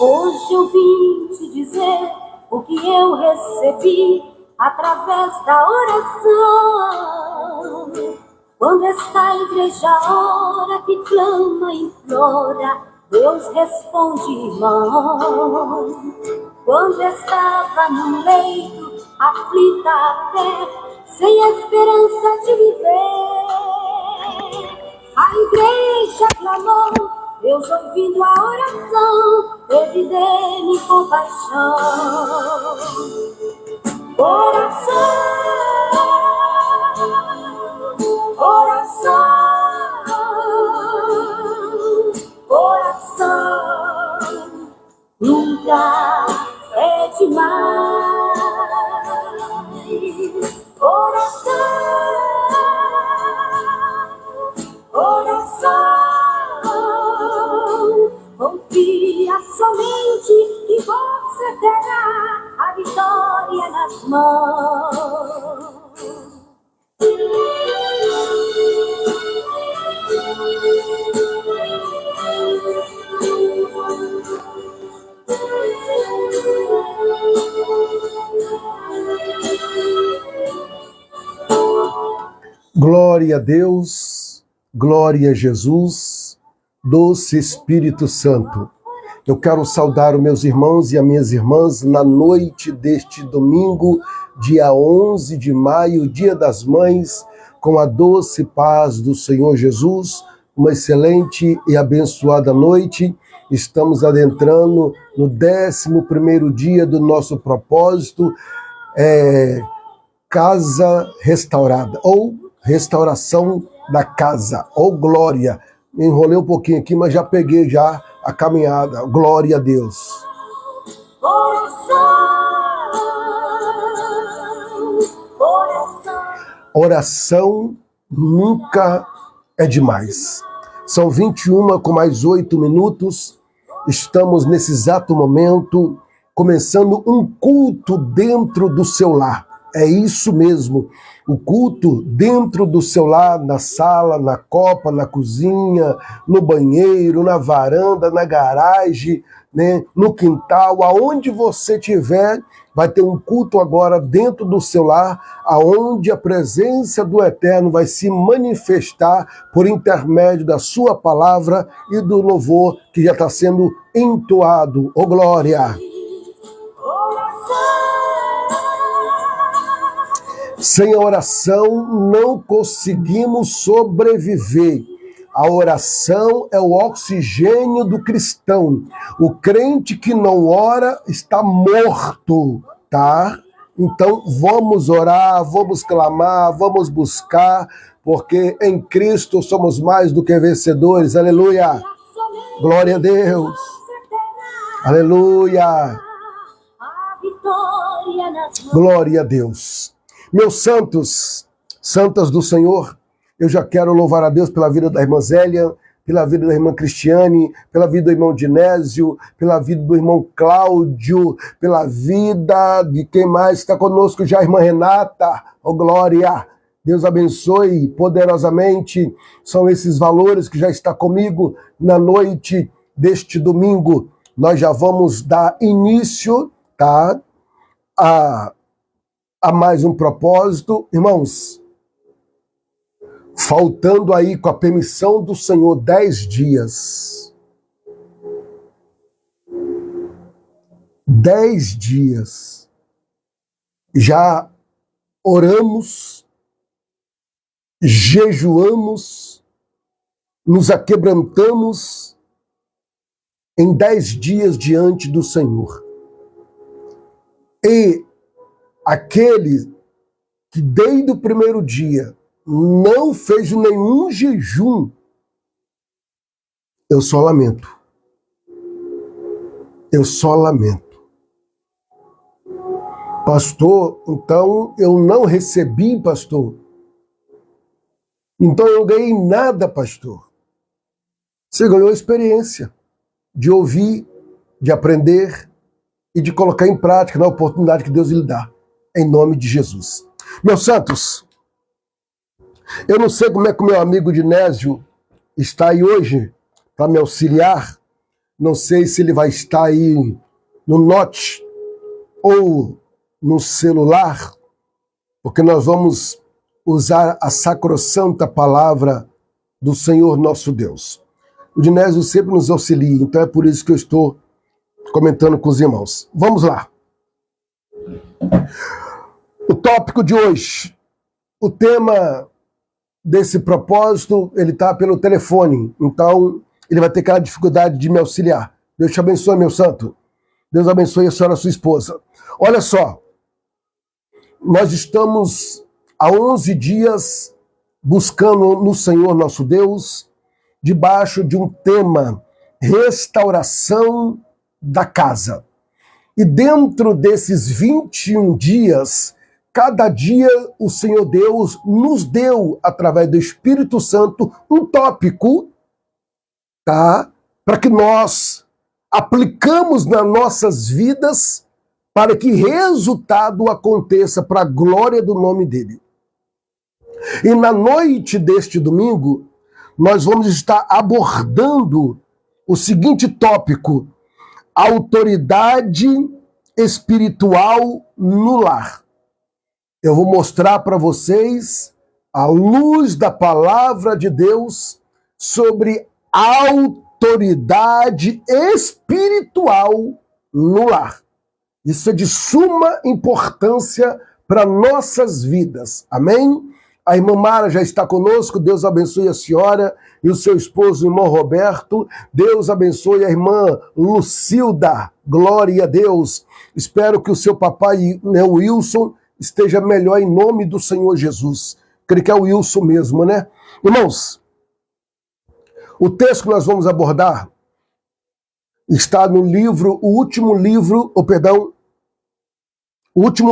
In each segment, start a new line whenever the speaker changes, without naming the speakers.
Hoje eu vim te dizer o que eu recebi através da oração. Quando esta igreja ora, que clama e implora, Deus responde, irmão. Quando estava no leito, aflita até, sem esperança de viver, a igreja clamou, Deus ouvindo a oração, teve dele compaixão. Oração, oração, oração, nunca é demais. Oração, oração, confia somente que você terá a vitória nas mãos.
Glória a Deus, glória a Jesus, doce Espírito Santo. Eu quero saudar os meus irmãos e as minhas irmãs na noite deste domingo, dia 11 de maio, Dia das Mães, com a doce paz do Senhor Jesus, uma excelente e abençoada noite. Estamos adentrando no 11º dia do nosso propósito, Casa Restaurada, ou Restauração da Casa, ou Glória. Me enrolei um pouquinho aqui, mas já peguei já a caminhada. Glória a Deus. Oração nunca é demais. São 21 com mais 8 minutos. Estamos nesse exato momento começando um culto dentro do seu lar. É isso mesmo, o culto dentro do seu lar, na sala, na copa, na cozinha, no banheiro, na varanda, na garagem, né, no quintal, aonde você estiver, vai ter um culto agora dentro do seu lar, aonde a presença do Eterno vai se manifestar por intermédio da sua palavra e do louvor que já está sendo entoado. Ô glória! Sem a oração não conseguimos sobreviver. A oração é o oxigênio do cristão. O crente que não ora está morto, tá? Então vamos orar, vamos clamar, vamos buscar, porque em Cristo somos mais do que vencedores. Aleluia! Glória a Deus! Aleluia! Glória a Deus! Meus santos, santas do Senhor, eu já quero louvar a Deus pela vida da irmã Zélia, pela vida da irmã Cristiane, pela vida do irmão Dinésio, pela vida do irmão Cláudio, pela vida de quem mais está conosco já, a irmã Renata. Oh, glória! Deus abençoe poderosamente. São esses valores que já está comigo na noite deste domingo. Nós já vamos dar início, tá? A mais um propósito. Irmãos, faltando aí, com a permissão do Senhor, 10 dias. 10 dias. Já oramos, jejuamos, nos aquebrantamos em 10 dias diante do Senhor. E aquele que desde o primeiro dia não fez nenhum jejum, eu só lamento. Eu só lamento. Pastor, então eu não recebi, pastor. Então eu não ganhei nada, pastor. Você ganhou experiência de ouvir, de aprender e de colocar em prática na oportunidade que Deus lhe dá. Em nome de Jesus. Meus santos, eu não sei como é que o meu amigo Dinésio está aí hoje para me auxiliar, Não sei se ele vai estar aí no Note ou no celular, porque nós vamos usar a sacrossanta palavra do Senhor nosso Deus. O Dinésio sempre nos auxilia, então é por isso que eu estou comentando com os irmãos. Vamos lá. O tópico de hoje, o tema desse propósito, ele está pelo telefone, então ele vai ter aquela dificuldade de me auxiliar. Deus te abençoe, meu santo. Deus abençoe a senhora, sua esposa. Olha só, nós estamos há 11 dias buscando no Senhor nosso Deus, debaixo de um tema, restauração da casa. E dentro desses 21 dias, cada dia o Senhor Deus nos deu, através do Espírito Santo, um tópico, tá? Para que nós aplicamos nas nossas vidas para que resultado aconteça para a glória do nome dele. E na noite deste domingo, nós vamos estar abordando o seguinte tópico: autoridade espiritual no lar. Eu vou mostrar para vocês, à luz da palavra de Deus, sobre autoridade espiritual no lar. Isso é de suma importância para nossas vidas. Amém? A irmã Mara já está conosco. Deus abençoe a senhora e o seu esposo, o irmão Roberto. Deus abençoe a irmã Lucilda. Glória a Deus. Espero que o seu papai, né, o Wilson, esteja melhor em nome do Senhor Jesus. Creio que é o Wilson mesmo, né? Irmãos, o texto que nós vamos abordar está no livro, o último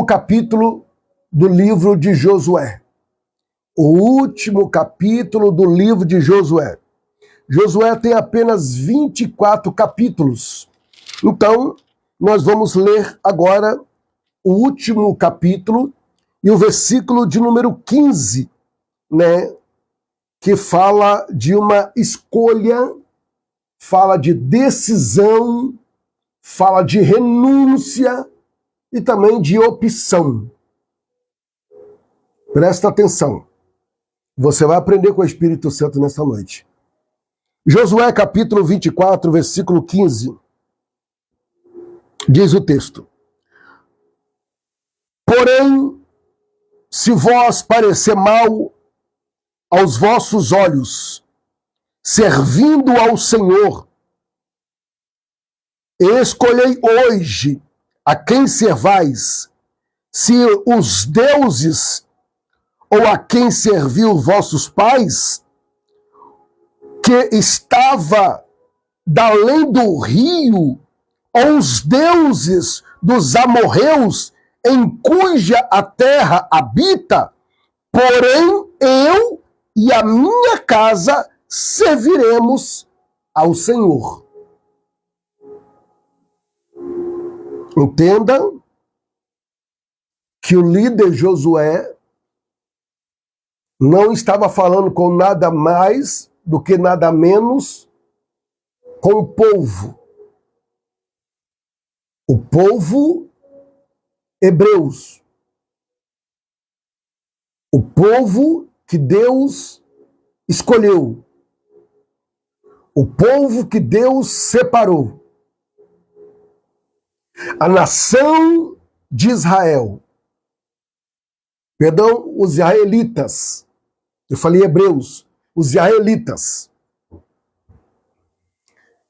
capítulo do livro de Josué. O último capítulo do livro de Josué. Josué tem apenas 24 capítulos. Então, nós vamos ler agora o último capítulo e o versículo de número 15, né, que fala de uma escolha, fala de decisão, fala de renúncia e também de opção. Presta atenção. Você vai aprender com o Espírito Santo nessa noite. Josué capítulo 24, versículo 15. Diz o texto: porém, se vós parecer mal aos vossos olhos, servindo ao Senhor, escolhei hoje a quem servais, se os deuses ou a quem serviu vossos pais, que estava da além do rio, ou os deuses dos amorreus, em cuja a terra habita, porém eu e a minha casa serviremos ao Senhor. Entenda que o líder Josué não estava falando com nada mais do que nada menos com o povo. O povo hebreus. O povo que Deus escolheu. O povo que Deus separou. A nação de Israel. Perdão, os israelitas. Eu falei hebreus. Os israelitas.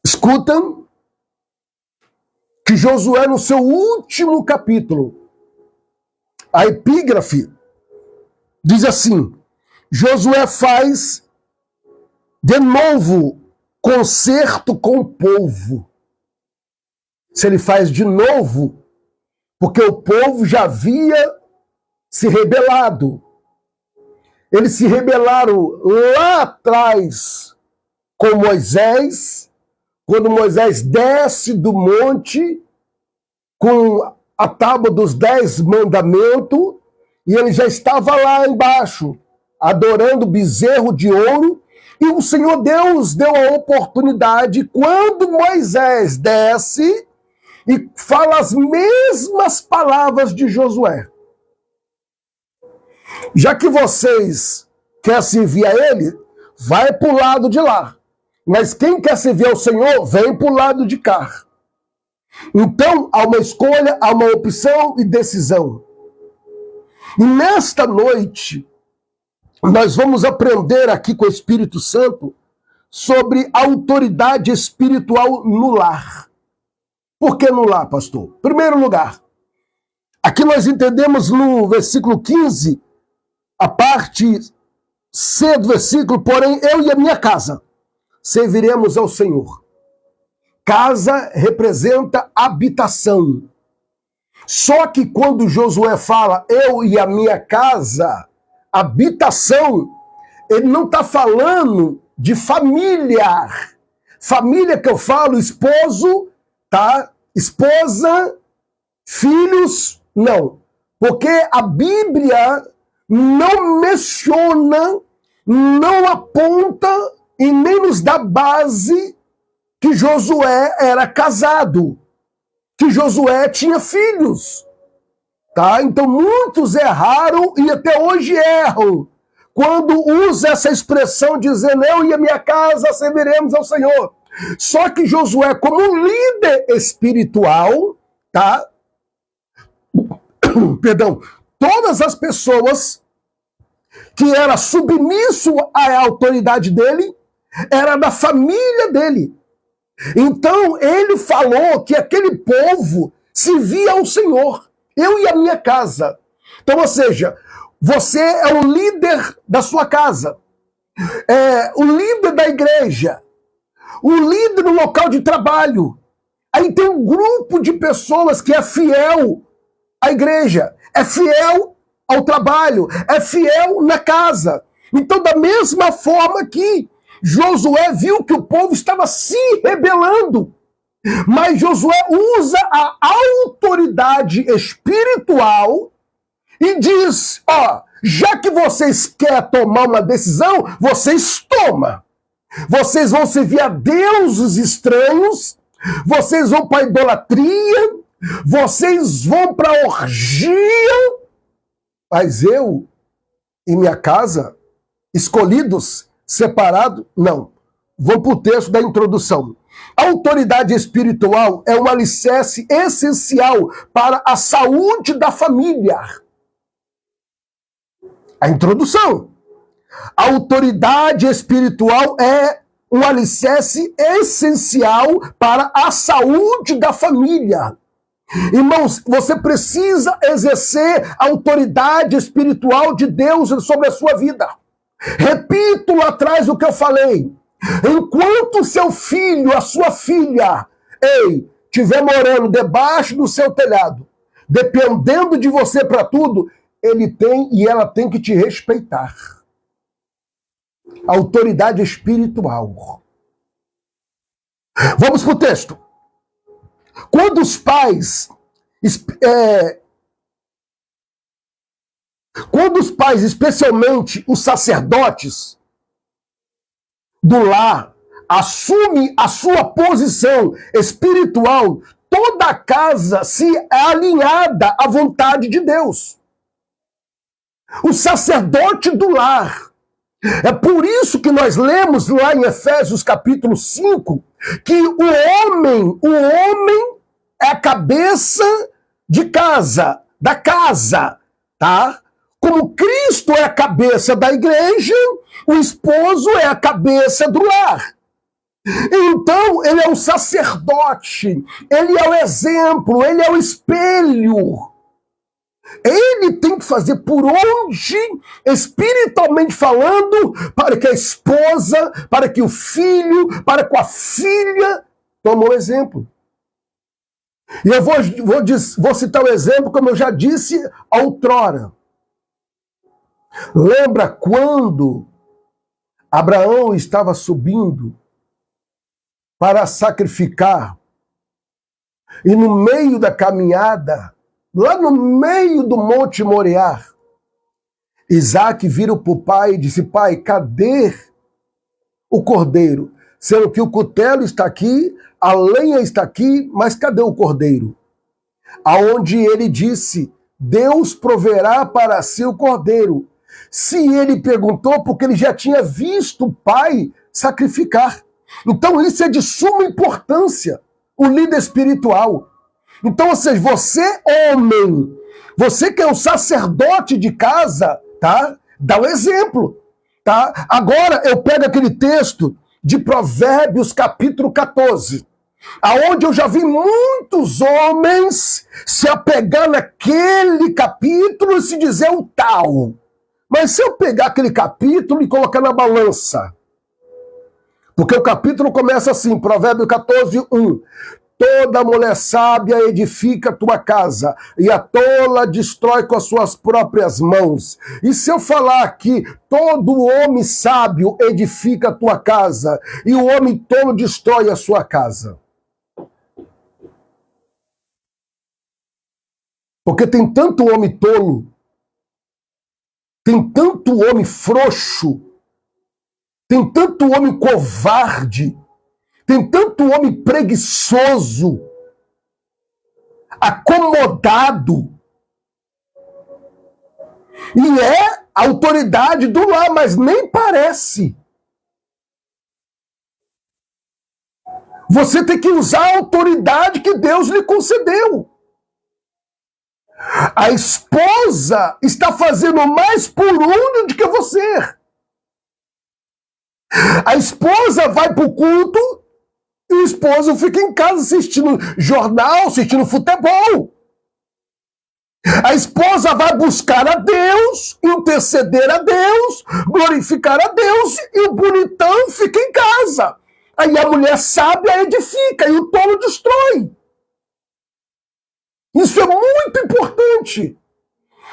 Escutam que Josué, no seu último capítulo, a epígrafe diz assim: Josué faz de novo concerto com o povo. Se ele faz de novo, porque o povo já havia se rebelado. Eles se rebelaram lá atrás com Moisés, quando Moisés desce do monte com a tábua dos 10 mandamentos, e ele já estava lá embaixo, adorando bezerro de ouro, E o Senhor Deus deu a oportunidade quando Moisés desce e fala as mesmas palavras de Josué. Já que vocês querem servir a ele, vai para o lado de lá. Mas quem quer servir ao Senhor, vem para o lado de cá. Então, há uma escolha, há uma opção e decisão. E nesta noite, nós vamos aprender aqui com o Espírito Santo sobre a autoridade espiritual no lar. Por que no lar, pastor? Primeiro lugar, aqui nós entendemos no versículo 15, a parte C do versículo, porém eu e a minha casa serviremos ao Senhor. Casa representa habitação. Só que quando Josué fala eu e a minha casa, habitação, ele não está falando de familiar. Família que eu falo, esposo, tá? Esposa, filhos, não. Porque a Bíblia não menciona, não aponta e nem nos dá base que Josué era casado, que Josué tinha filhos. Tá? Então muitos erraram e até hoje erram quando usa essa expressão dizendo eu e a minha casa serviremos ao Senhor. Só que Josué, como líder espiritual, tá? Perdão, todas as pessoas que eram submisso à autoridade dele, era da família dele. Então ele falou que aquele povo servia ao Senhor, eu e a minha casa. Então, ou seja, você é o líder da sua casa, o líder da igreja, o líder no local de trabalho. Aí tem um grupo de pessoas que é fiel à igreja, é fiel ao trabalho, é fiel na casa. Então, da mesma forma que Josué viu que o povo estava se rebelando, mas Josué usa a autoridade espiritual e diz, ó, já que vocês querem tomar uma decisão, vocês tomam. Vocês vão servir a deuses estranhos, vocês vão para a idolatria, vocês vão para a orgia, mas eu e minha casa, escolhidos, separados, não. Vou para o texto da introdução. A autoridade espiritual é um alicerce essencial para a saúde da família. A introdução. A autoridade espiritual é um alicerce essencial para a saúde da família. Irmãos, você precisa exercer a autoridade espiritual de Deus sobre a sua vida. Repito lá atrás o que eu falei. Enquanto seu filho, a sua filha, estiver morando debaixo do seu telhado, dependendo de você para tudo, ele tem e ela tem que te respeitar. Autoridade espiritual. Vamos para o texto. Quando os pais, especialmente os sacerdotes do lar, assumem a sua posição espiritual, toda a casa se é alinhada à vontade de Deus. O sacerdote do lar. É por isso que nós lemos lá em Efésios capítulo 5 que o homem é a cabeça de casa, da casa, tá? Como Cristo é a cabeça da igreja, o esposo é a cabeça do lar. Então, ele é o sacerdote, ele é o exemplo, ele é o espelho. Ele tem que fazer por onde, espiritualmente falando, para que a esposa, para que o filho, para que a filha tome o exemplo. E eu vou citar o exemplo, como eu já disse outrora. Lembra quando Abraão estava subindo para sacrificar, e no meio da caminhada, lá no meio do Monte Moriá, Isaac vira para o pai e disse, pai, cadê o cordeiro? Sendo que o cutelo está aqui, a lenha está aqui, mas cadê o cordeiro? Aonde ele disse, Deus proverá para si o cordeiro. Se ele perguntou, porque ele já tinha visto o pai sacrificar. Então isso é de suma importância, o líder espiritual. Então, ou seja, você, homem, você que é o sacerdote de casa, tá? Dá um exemplo, tá? Agora eu pego aquele texto de Provérbios, capítulo 14, aonde eu já vi muitos homens se apegar naquele capítulo e se dizer o tal. Mas se eu pegar aquele capítulo e colocar na balança, porque o capítulo começa assim, Provérbio 14, 1. Toda mulher sábia edifica tua casa, e a tola destrói com as suas próprias mãos. E se eu falar aqui, todo homem sábio edifica a tua casa, e o homem tolo destrói a sua casa? Porque tem tanto homem tolo, tem tanto homem frouxo, tem tanto homem covarde, tem tanto homem preguiçoso, acomodado, e é autoridade do lar, mas nem parece. Você tem que usar a autoridade que Deus lhe concedeu. A esposa está fazendo mais por um do que você. A esposa vai para o culto e o esposo fica em casa assistindo jornal, assistindo futebol. A esposa vai buscar a Deus, interceder a Deus, glorificar a Deus, e o bonitão fica em casa. Aí a mulher sábia edifica e o tolo destrói. Isso é muito importante.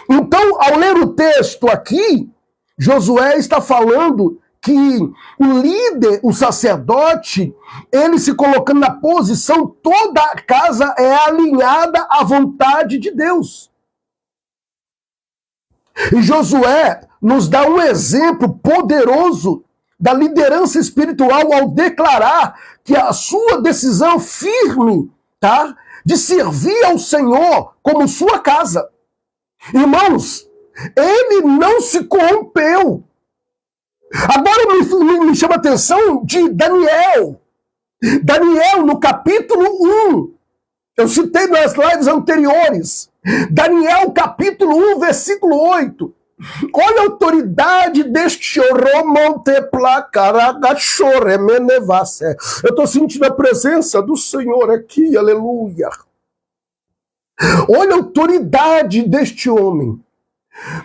Então, ao ler o texto aqui, Josué está falando que o líder, o sacerdote, ele se colocando na posição, toda a casa é alinhada à vontade de Deus. E Josué nos dá um exemplo poderoso da liderança espiritual ao declarar que a sua decisão firme, tá, de servir ao Senhor como sua casa. Irmãos, ele não se corrompeu. Agora me chama a atenção de Daniel. Daniel, no capítulo 1, eu citei nas lives anteriores. Daniel, capítulo 1, versículo 8. Olha a autoridade deste Eu estou sentindo a presença do Senhor aqui, aleluia. Olha a autoridade deste homem.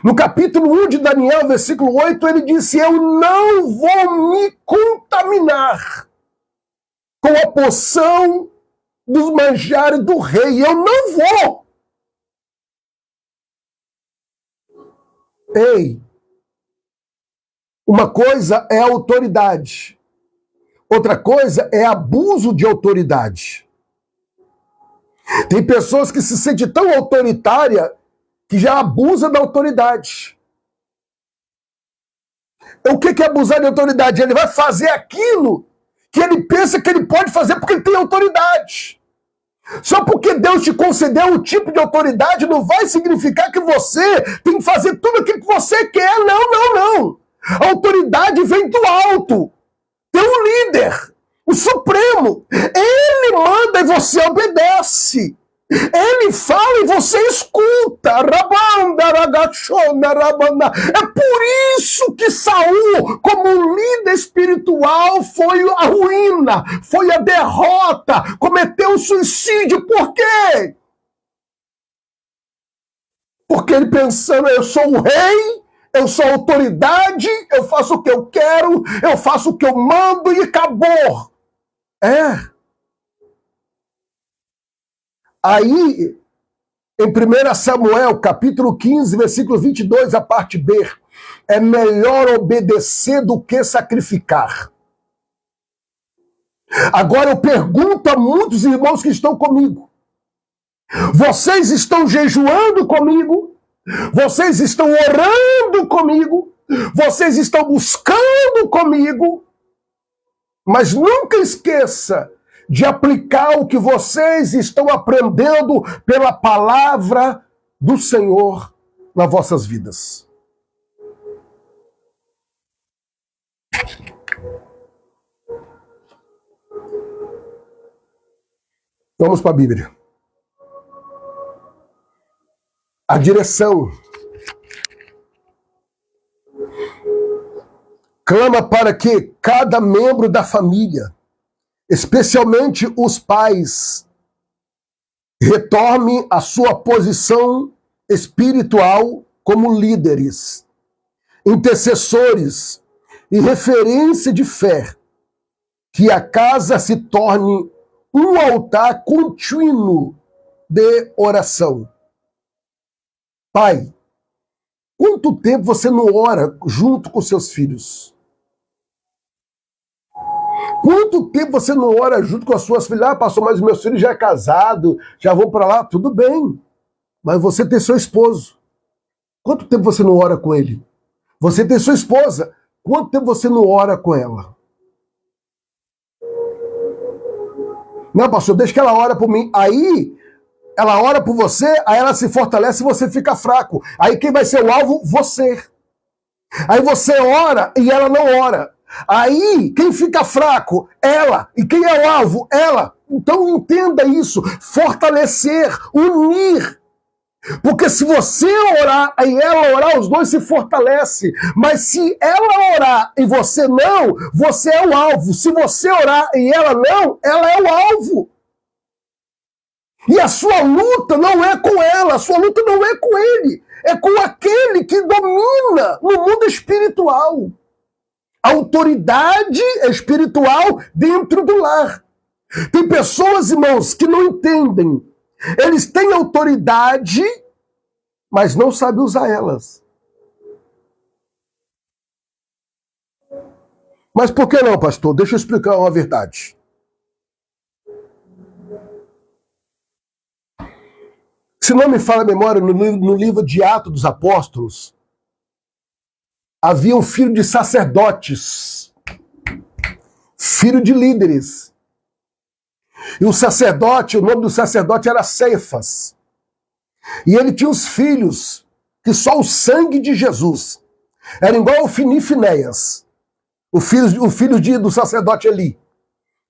No capítulo 1 de Daniel, versículo 8, ele disse, eu não vou me contaminar com a porção dos manjares do rei. Eu não vou. Ei, uma coisa é autoridade, outra coisa é abuso de autoridade. Tem pessoas que se sentem tão autoritária que já abusa da autoridade. O que é abusar de autoridade? Ele vai fazer aquilo que ele pensa que ele pode fazer porque ele tem autoridade. Só porque Deus te concedeu um tipo de autoridade não vai significar que você tem que fazer tudo aquilo que você quer. Não, não, não. A autoridade vem do alto. Tem um líder, o Supremo. Ele manda e você obedece. Ele fala e você escuta. É por isso que Saul, como um líder espiritual, foi a ruína, foi a derrota, cometeu suicídio. Por quê? Porque ele pensando, eu sou o rei, eu sou a autoridade, eu faço o que eu quero, eu faço o que eu mando e acabou. Aí, em 1 Samuel, capítulo 15, versículo 22, a parte B, é melhor obedecer do que sacrificar. Agora eu pergunto a muitos irmãos que estão comigo, vocês estão jejuando comigo? Vocês estão orando comigo? Vocês estão buscando comigo? Mas nunca esqueça de aplicar o que vocês estão aprendendo pela palavra do Senhor nas vossas vidas. Vamos para a Bíblia. A direção clama para que cada membro da família, especialmente os pais, retorne à sua posição espiritual como líderes, intercessores e referência de fé, que a casa se torne um altar contínuo de oração. Pai, quanto tempo você não ora junto com seus filhos? Quanto tempo você não ora junto com as suas filhas? Ah, pastor, mas meus filhos já é casado, já vão para lá, tudo bem. Mas você tem seu esposo. Quanto tempo você não ora com ele? Você tem sua esposa. Quanto tempo você não ora com ela? Não, pastor, deixa que ela ora por mim. Aí, ela ora por você, aí ela se fortalece e você fica fraco. Aí quem vai ser o alvo? Você. Aí você ora e ela não ora. Aí, quem fica fraco? Ela. E quem é o alvo? Ela. Então entenda isso. Fortalecer, unir. Porque se você orar e ela orar, os dois se fortalecem. Mas se ela orar e você não, você é o alvo. Se você orar e ela não, ela é o alvo. E a sua luta não é com ela, a sua luta não é com ele. É com aquele que domina no mundo espiritual. Autoridade espiritual dentro do lar. Tem pessoas, irmãos, que não entendem. Eles têm autoridade, mas não sabem usar elas. Mas por que não, pastor? Deixa eu explicar uma verdade. Se não me falha a memória, no livro de Atos dos Apóstolos, havia um filho de sacerdotes, filho de líderes. E o sacerdote, o nome do sacerdote era Cefas. E ele tinha os filhos, que só o sangue de Jesus. Era igual ao Fini e Finéias, o filho do sacerdote Eli.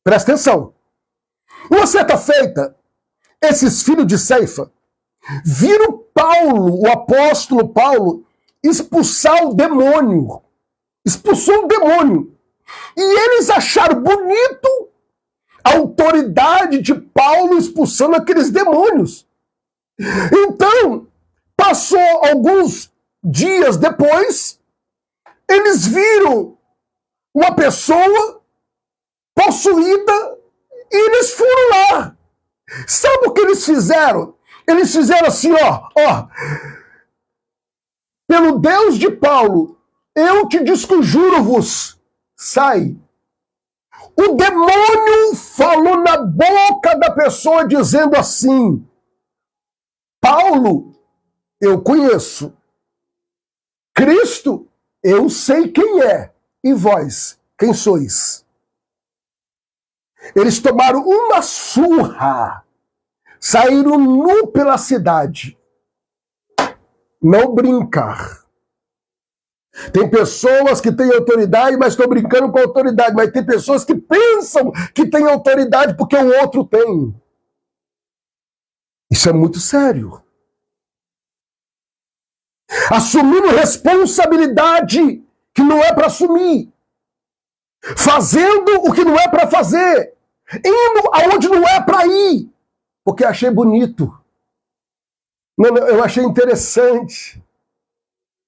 Presta atenção. Uma certa feita, esses filhos de Cefas viram Paulo, o apóstolo Paulo, expulsar o demônio. Expulsou o demônio. E eles acharam bonito a autoridade de Paulo expulsando aqueles demônios. Então, passou alguns dias depois, eles viram uma pessoa possuída e eles foram lá. Sabe o que eles fizeram? Eles fizeram assim, ó. Pelo Deus de Paulo, eu te desconjuro-vos. Sai. O demônio falou na boca da pessoa dizendo assim: Paulo, eu conheço. Cristo, eu sei quem é. E vós, quem sois? Eles tomaram uma surra. Saíram nu pela cidade. Não brincar. Tem pessoas que têm autoridade, mas estão brincando com a autoridade. Mas tem pessoas que pensam que têm autoridade porque o outro tem. Isso é muito sério. Assumindo responsabilidade que não é para assumir. Fazendo o que não é para fazer. Indo aonde não é para ir. Porque achei bonito. Não, eu achei interessante.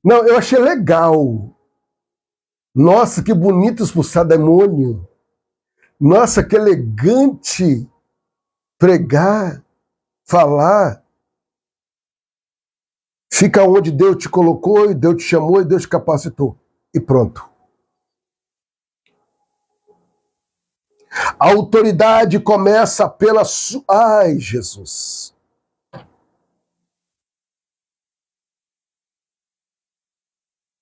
Não, eu achei legal. Nossa, que bonito expulsar demônio. Nossa, que elegante pregar, falar. Fica onde Deus te colocou, e Deus te chamou, e Deus te capacitou. E pronto. A autoridade começa pela... Ai, Jesus.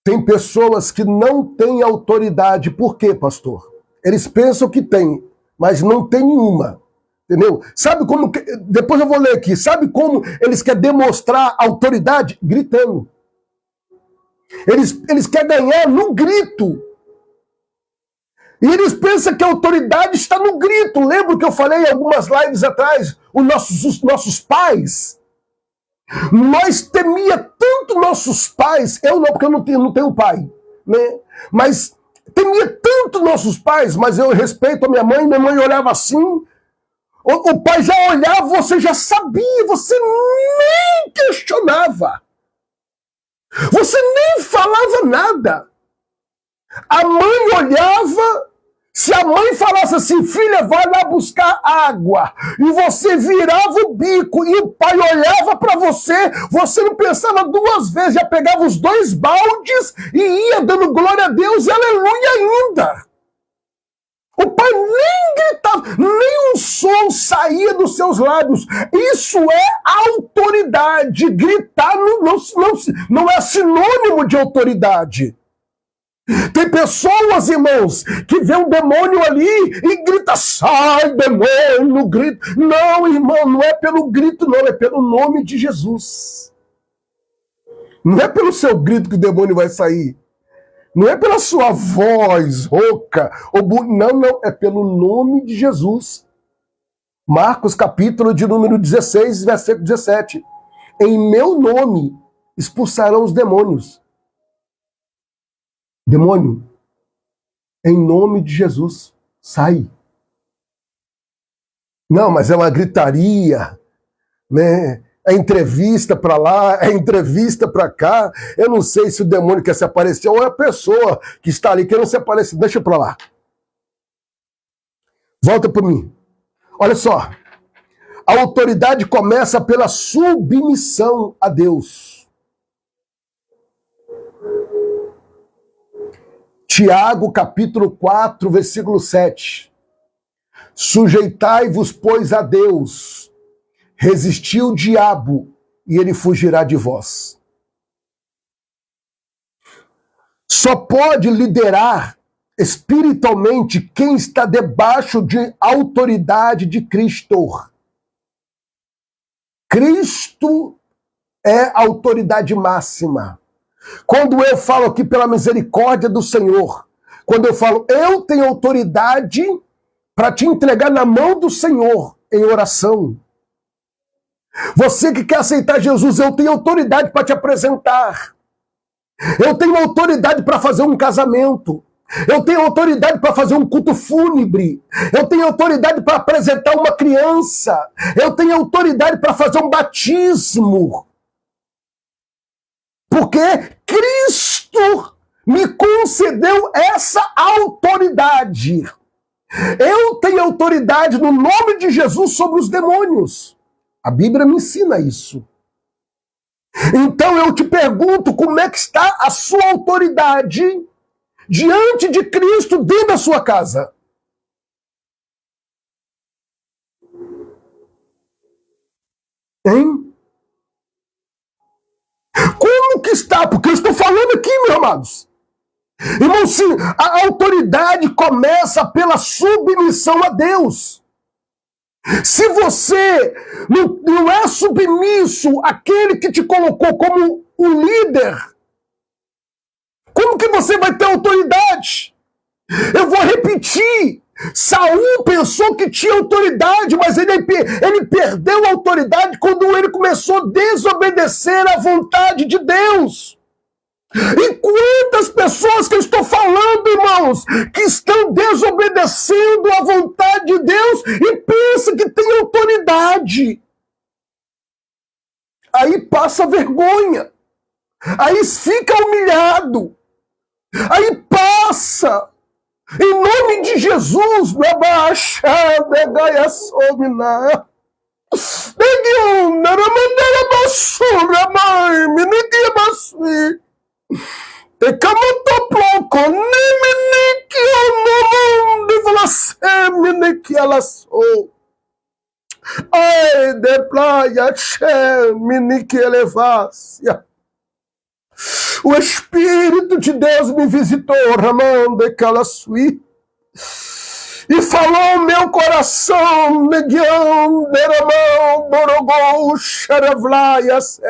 Tem pessoas que não têm autoridade. Por quê, pastor? Eles pensam que tem, mas não tem nenhuma. Entendeu? Sabe como... Depois eu vou ler aqui. Sabe como eles querem demonstrar autoridade? Gritando. Eles querem ganhar no grito. E eles pensam que a autoridade está no grito. Lembra que eu falei algumas lives atrás? Os nossos pais. Nós temia tanto nossos pais. Eu não, porque eu não tenho pai. Né? Mas temia tanto nossos pais, mas eu respeito a minha mãe olhava assim. O pai já olhava, você já sabia, você nem questionava. Você nem falava nada. A mãe olhava, se a mãe falasse assim, filha, vai lá buscar água, e você virava o bico, e o pai olhava para você, você não pensava duas vezes, já pegava os 2 baldes e ia dando glória a Deus e aleluia ainda. O pai nem gritava, nem um som saía dos seus lábios. Isso é autoridade. Gritar não é sinônimo de autoridade. Tem pessoas, irmãos, que vê um demônio ali e grita, sai, demônio, grita. Não, irmão, não é pelo grito, não, é pelo nome de Jesus. Não é pelo seu grito que o demônio vai sair. Não é pela sua voz rouca, não, é pelo nome de Jesus. Marcos, capítulo de número 16, versículo 17. Em meu nome expulsarão os demônios. Demônio, em nome de Jesus, sai. Não, mas é uma gritaria, né? É entrevista para lá, é entrevista para cá. Eu não sei se o demônio quer se aparecer ou é a pessoa que está ali querendo se aparecer. Deixa para lá. Volta para mim. Olha só. A autoridade começa pela submissão a Deus. Tiago, capítulo 4, versículo 7. Sujeitai-vos, pois, a Deus. Resisti o diabo e ele fugirá de vós. Só pode liderar espiritualmente quem está debaixo de autoridade de Cristo. Cristo é a autoridade máxima. Quando eu falo aqui pela misericórdia do Senhor, quando eu falo eu tenho autoridade para te entregar na mão do Senhor em oração. Você que quer aceitar Jesus, eu tenho autoridade para te apresentar. Eu tenho autoridade para fazer um casamento. Eu tenho autoridade para fazer um culto fúnebre. Eu tenho autoridade para apresentar uma criança. Eu tenho autoridade para fazer um batismo. Porque Cristo me concedeu essa autoridade. Eu tenho autoridade no nome de Jesus sobre os demônios. A Bíblia me ensina isso. Então eu te pergunto, como é que está a sua autoridade diante de Cristo dentro da sua casa? Hein? Como que está? Porque eu estou falando aqui, meus amados. Irmão, sim, a autoridade começa pela submissão a Deus. Se você não é submisso àquele que te colocou como um líder, como que você vai ter autoridade? Eu vou repetir. Saul pensou que tinha autoridade, mas ele perdeu a autoridade quando ele começou a desobedecer à vontade de Deus. E quantas pessoas que eu estou falando, irmãos, que estão desobedecendo à vontade de Deus e pensam que tem autoridade. Aí passa vergonha. Aí fica humilhado. Aí passa. Em nome de Jesus, e camotoploco, niminiki onomon de ela sou. Ai, de praia, che, miniki elevácia. O Espírito de Deus me visitou, Ramon de Calaçuí. E falou o meu coração, Neguião, Deramão, Borogou, Xaravlaias.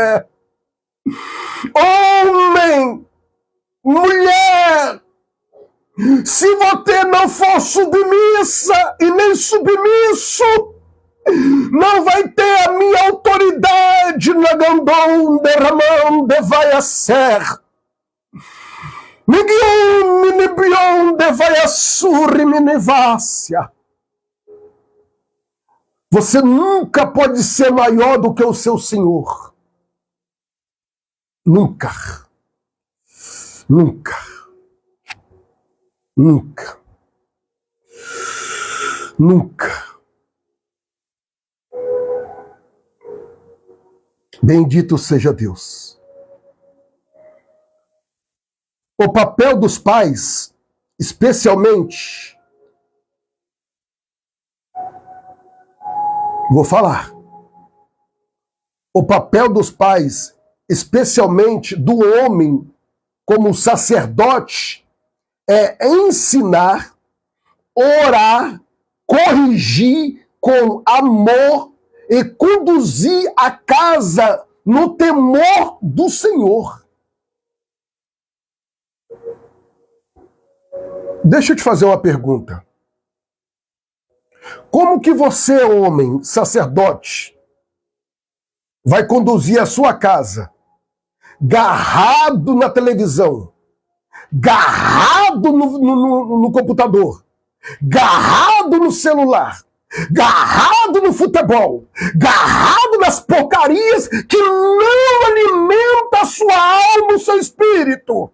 Homem, mulher, se você não for submissa e nem submisso, não vai ter a minha autoridade na Gandom, Deramão, Devaiacer. Migion, Minibion, Devaiassur, Minivácia. Você nunca pode ser maior do que o seu Senhor. Nunca. Nunca. Nunca. Nunca. Bendito seja Deus. O papel dos pais, especialmente, vou falar. O papel dos pais, especialmente do homem como sacerdote, é ensinar, orar, corrigir com amor e conduzir a casa no temor do Senhor. Deixa eu te fazer uma pergunta. Como que você, homem, sacerdote, vai conduzir a sua casa garrado na televisão, garrado no computador, garrado no celular, garrado no futebol, garrado nas porcarias que não alimentam a sua alma, o seu espírito?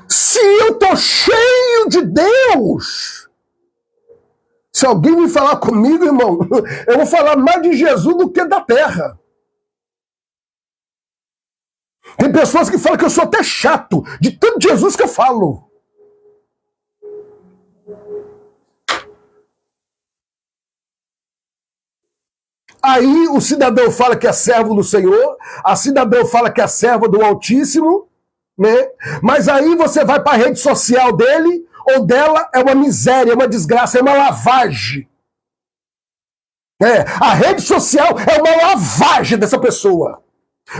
Se eu estou cheio de Deus, se alguém me falar comigo, irmão, eu vou falar mais de Jesus do que da terra. Tem pessoas que falam que eu sou até chato, de tanto Jesus que eu falo. Aí o cidadão fala que é servo do Senhor, a cidadã fala que é serva do Altíssimo, né? Mas aí você vai para a rede social dele ou dela, é uma miséria, é uma desgraça, é uma lavagem. A rede social é uma lavagem dessa pessoa.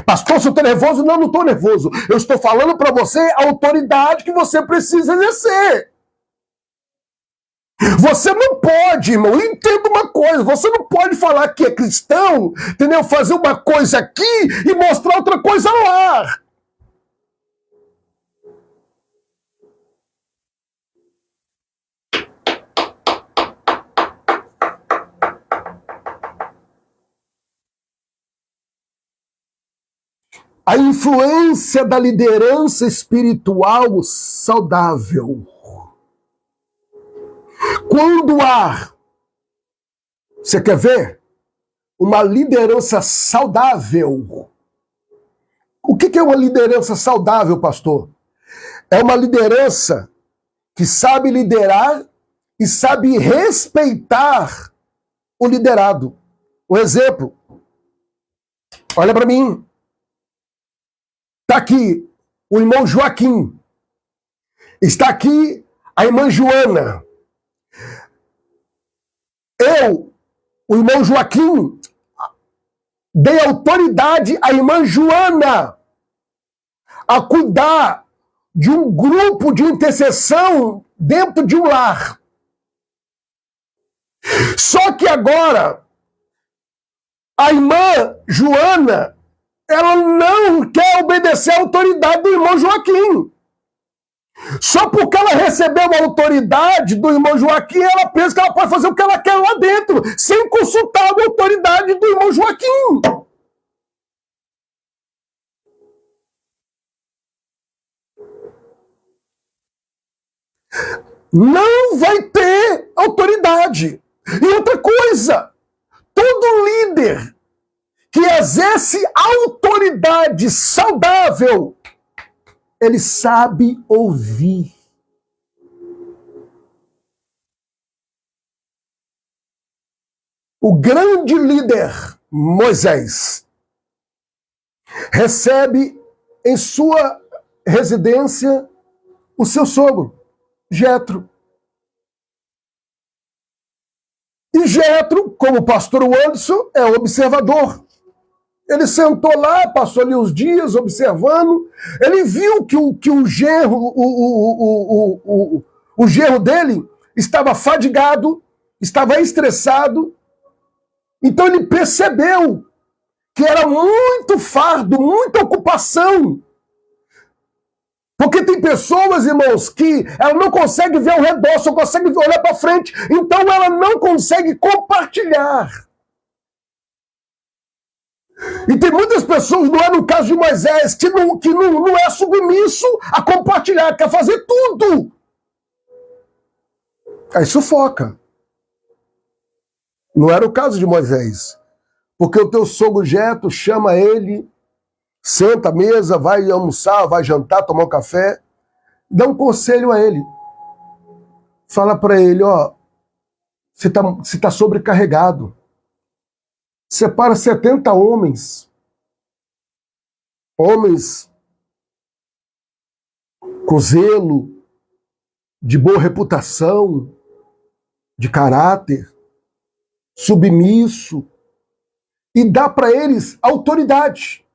Pastor, se eu estou nervoso? Não, não estou nervoso. Eu estou falando para você a autoridade que você precisa exercer. Você não pode, irmão, entenda uma coisa, você não pode falar que é cristão, entendeu? Fazer uma coisa aqui e mostrar outra coisa lá. A influência da liderança espiritual saudável. Quando há, você quer ver? Uma liderança saudável. O que é uma liderança saudável, pastor? É uma liderança que sabe liderar e sabe respeitar o liderado. Um exemplo. Olha para mim. Está aqui o irmão Joaquim. Está aqui a irmã Joana. Eu, o irmão Joaquim, dei autoridade à irmã Joana a cuidar de um grupo de intercessão dentro de um lar. Só que agora, a irmã Joana, ela não quer obedecer à autoridade do irmão Joaquim. Só porque ela recebeu a autoridade do irmão Joaquim, ela pensa que ela pode fazer o que ela quer lá dentro, sem consultar a autoridade do irmão Joaquim. Não vai ter autoridade. E outra coisa, todo líder que exerce autoridade saudável, ele sabe ouvir. O grande líder, Moisés, recebe em sua residência o seu sogro, Jetro. E Jetro, como o pastor Anderson, é observador. Ele sentou lá, passou ali os dias observando. Ele viu que o genro, o genro dele estava fadigado, estava estressado. Então ele percebeu que era muito fardo, muita ocupação. Porque tem pessoas, irmãos, que ela não consegue ver ao redor, só consegue olhar para frente, então ela não consegue compartilhar. E tem muitas pessoas, não é no caso de Moisés, que não é submisso a compartilhar, quer fazer tudo. Aí sufoca. Não era o caso de Moisés. Porque o teu sogro Jetro chama ele, senta à mesa, vai almoçar, vai jantar, tomar um café, dá um conselho a ele. Fala para ele, ó, você tá sobrecarregado. Separa 70 homens com zelo, de boa reputação, de caráter, submisso, e dá para eles autoridade.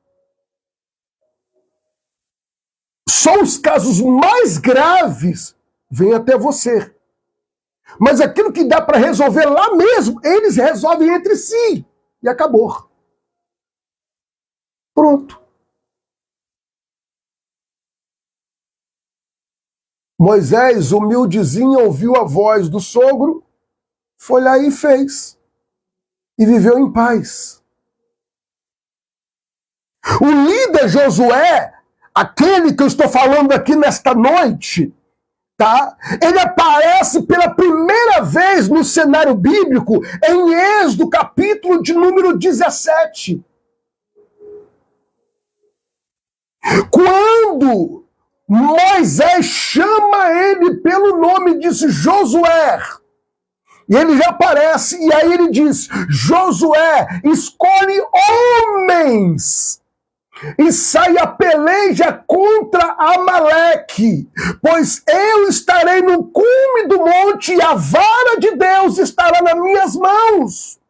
Só os casos mais graves vêm até você. Mas aquilo que dá para resolver lá mesmo, eles resolvem entre si. E acabou. Pronto. Moisés, humildezinho, ouviu a voz do sogro, foi lá e fez. E viveu em paz. O líder Josué, aquele que eu estou falando aqui nesta noite, tá? Ele aparece pela primeira vez no cenário bíblico em Êxodo, capítulo de número 17. Quando Moisés chama ele pelo nome, disse Josué. E ele já aparece, e aí ele diz, Josué, escolhe homens e sai a peleja contra Amaleque, pois eu estarei no cume do monte e a vara de Deus estará nas minhas mãos.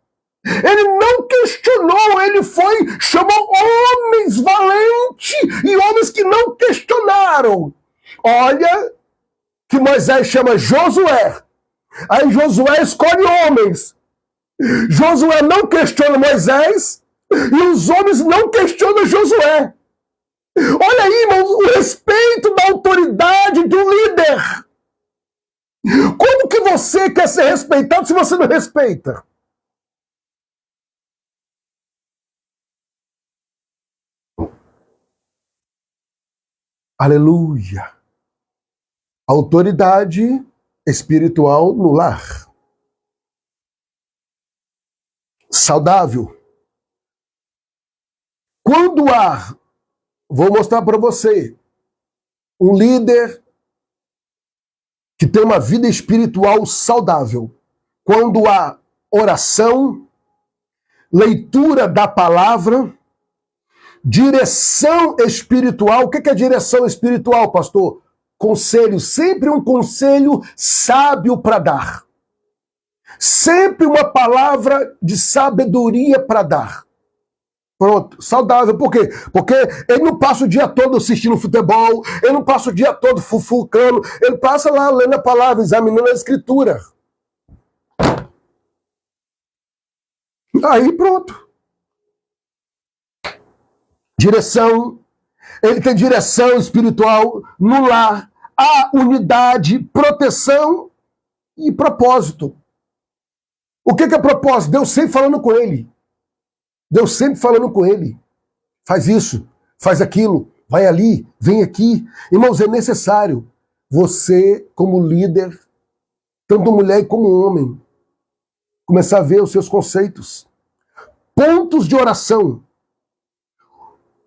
Ele não questionou, ele chamou homens valentes e homens que não questionaram. Olha que Moisés chama Josué. Aí Josué escolhe homens. Josué não questiona Moisés e os homens não questionam Josué. Olha aí, irmãos, o respeito da autoridade do líder. Como que você quer ser respeitado se você não respeita? Aleluia. Autoridade espiritual no lar. Saudável. Quando há, vou mostrar para você, um líder que tem uma vida espiritual saudável, quando há oração, leitura da palavra, direção espiritual. O que é direção espiritual, pastor? Conselho, sempre um conselho sábio para dar. Sempre uma palavra de sabedoria para dar. Pronto, saudável. Por quê? Porque ele não passa o dia todo assistindo futebol, ele não passa o dia todo fufocando, ele passa lá lendo a palavra, examinando a escritura. Aí pronto. Direção, ele tem direção espiritual no lar, há unidade, proteção e propósito. O que é propósito? Deus sempre falando com ele. Deus sempre falando com ele. Faz isso, faz aquilo, vai ali, vem aqui. Irmãos, é necessário você, como líder, tanto mulher como homem, começar a ver os seus conceitos. Pontos de oração.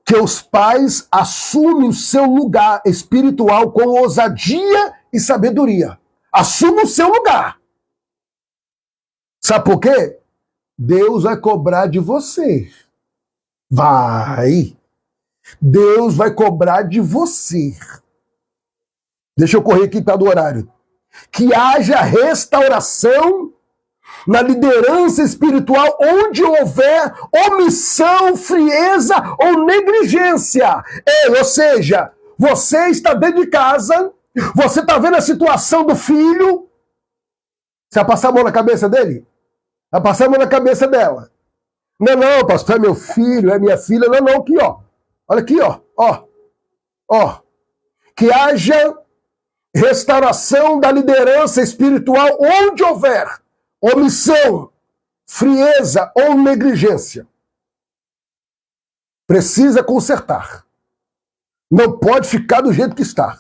Que os pais assumem o seu lugar espiritual com ousadia e sabedoria. Assuma o seu lugar. Sabe por quê? Deus vai cobrar de você. Vai. Deus vai cobrar de você. Deixa eu correr aqui, tá do horário. Que haja restauração na liderança espiritual onde houver omissão, frieza ou negligência. Ou seja, você está dentro de casa, você está vendo a situação do filho, você vai passar a mão na cabeça dele? Vai passar a mão na cabeça dela. Não, pastor, é meu filho, é minha filha. Não, aqui, ó. Olha aqui, ó. Que haja restauração da liderança espiritual onde houver omissão, frieza ou negligência. Precisa consertar. Não pode ficar do jeito que está.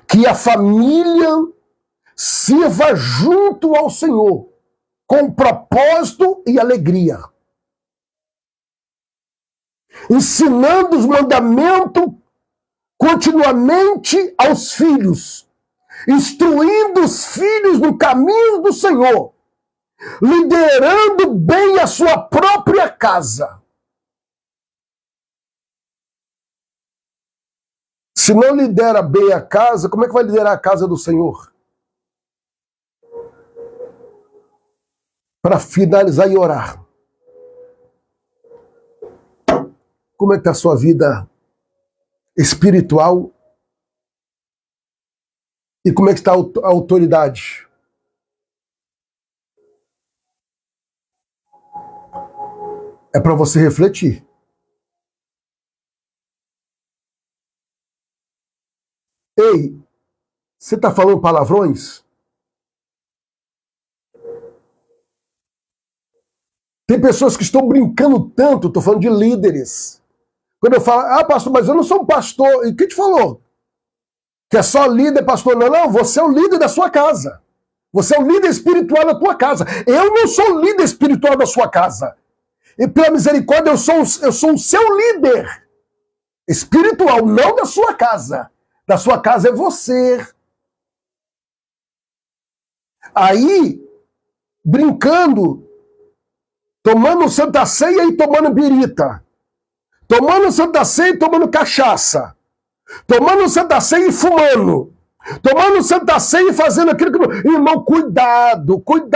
Que a família sirva junto ao Senhor, com propósito e alegria. Ensinando os mandamentos continuamente aos filhos, instruindo os filhos no caminho do Senhor, liderando bem a sua própria casa. Se não lidera bem a casa, como é que vai liderar a casa do Senhor? Para finalizar e orar. Como é que está a sua vida espiritual? E como é que está a autoridade? É para você refletir. Ei, você está falando palavrões? Tem pessoas que estão brincando tanto, estou falando de líderes. Quando eu falo, pastor, mas eu não sou um pastor. E quem te falou? Que é só líder, pastor? Não, você é o líder da sua casa. Você é o líder espiritual da tua casa. Eu não sou o líder espiritual da sua casa. E pela misericórdia, eu sou o seu líder espiritual, não da sua casa. Da sua casa é você. Aí, brincando, tomando Santa Ceia e tomando birita. Tomando Santa Ceia e tomando cachaça. Tomando Santa Ceia e fumando. Tomando Santa Ceia e fazendo aquilo que... Irmão, cuidado, porque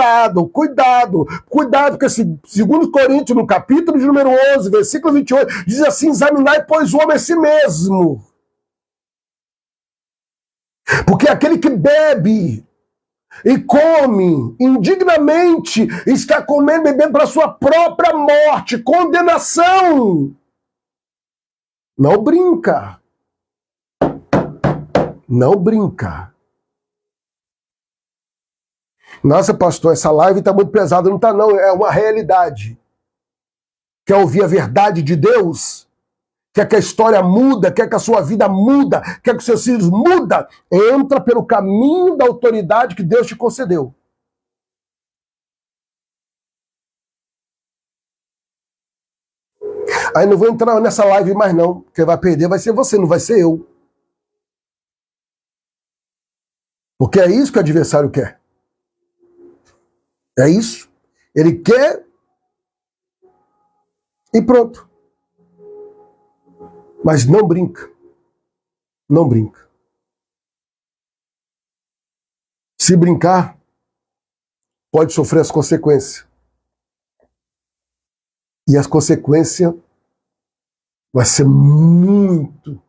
2 Coríntios, no capítulo de número 11, versículo 28, diz assim, examinai, pois, o homem a si mesmo. Porque aquele que bebe e come indignamente está comendo e bebendo para a sua própria morte, condenação. Não brinca. Não brinca. Nossa, pastor, essa live está muito pesada. Não está, não. É uma realidade. Quer ouvir a verdade de Deus? Quer que a história muda? Quer que a sua vida muda? Quer que os seus filhos muda? Entra pelo caminho da autoridade que Deus te concedeu. Aí não vou entrar nessa live mais não. Quem vai perder vai ser você, não vai ser eu. Porque é isso que o adversário quer. É isso. Ele quer e pronto. Mas não brinca. Não brinca. Se brincar, pode sofrer as consequências. E as consequências vai ser muito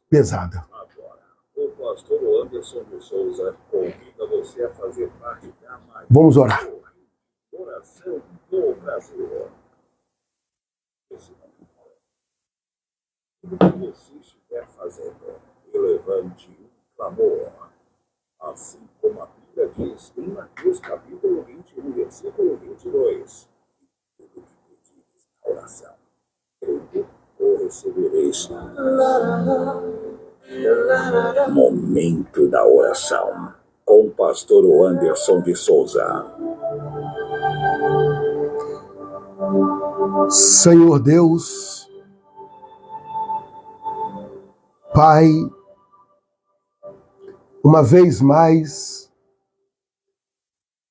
pesada.
Agora, o pastor Anderson de Souza convida você a fazer parte da maior
Vamos orar.
oração do Brasil. Tudo que você estiver fazendo, levante um clamor. Assim como a Bíblia diz em Mateus capítulo 21, versículo 22. Tudo que pedires na oração, crendo ou recebereis. Momento da oração, com o pastor Anderson de Souza.
Senhor Deus, Pai, uma vez mais,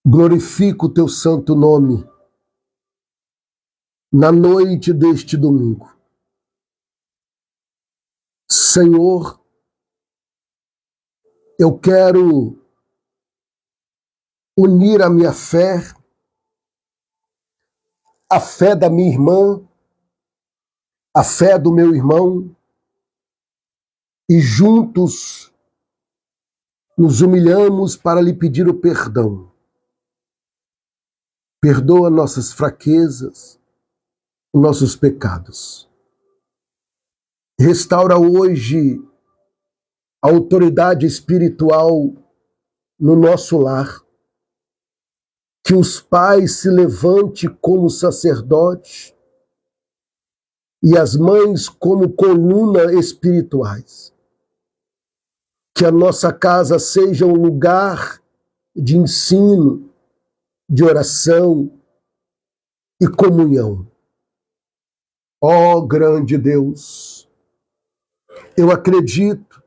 glorifico o teu santo nome na noite deste domingo. Senhor, eu quero unir a minha fé, a fé da minha irmã, a fé do meu irmão, e juntos nos humilhamos para lhe pedir o perdão. Perdoa nossas fraquezas, nossos pecados. Restaura hoje a autoridade espiritual no nosso lar. Que os pais se levantem como sacerdotes e as mães como coluna espirituais. Que a nossa casa seja um lugar de ensino, de oração e comunhão. Ó grande Deus, eu acredito,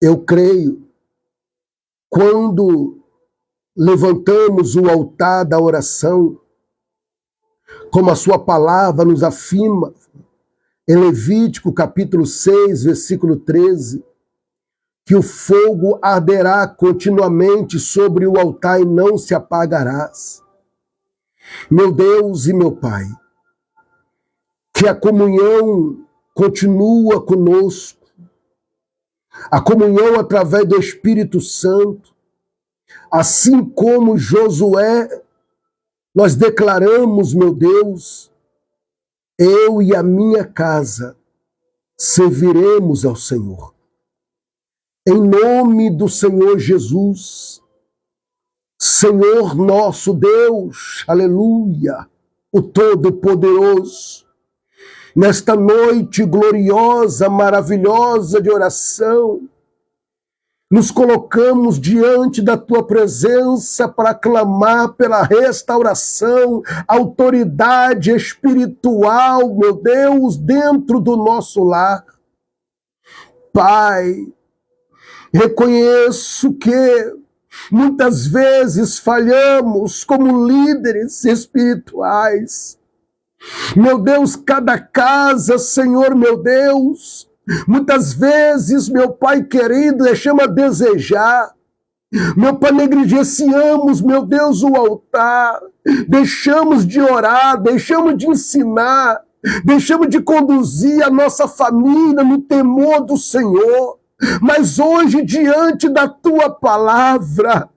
eu creio, quando levantamos o altar da oração, como a sua palavra nos afirma, em Levítico capítulo 6, versículo 13, que o fogo arderá continuamente sobre o altar e não se apagarás. Meu Deus e meu Pai, que a comunhão continua conosco, a comunhão através do Espírito Santo, assim como Josué, nós declaramos, meu Deus, eu e a minha casa serviremos ao Senhor. Em nome do Senhor Jesus, Senhor nosso Deus, aleluia, o Todo-Poderoso, nesta noite gloriosa, maravilhosa de oração, nos colocamos diante da Tua presença para clamar pela restauração, autoridade espiritual, meu Deus, dentro do nosso lar. Pai, reconheço que muitas vezes falhamos como líderes espirituais. Meu Deus, cada casa, Senhor, meu Deus, muitas vezes, meu Pai querido, deixamos a desejar. Meu Pai, negligenciamos, meu Deus, o altar. Deixamos de orar, deixamos de ensinar, deixamos de conduzir a nossa família no temor do Senhor. Mas hoje, diante da Tua palavra,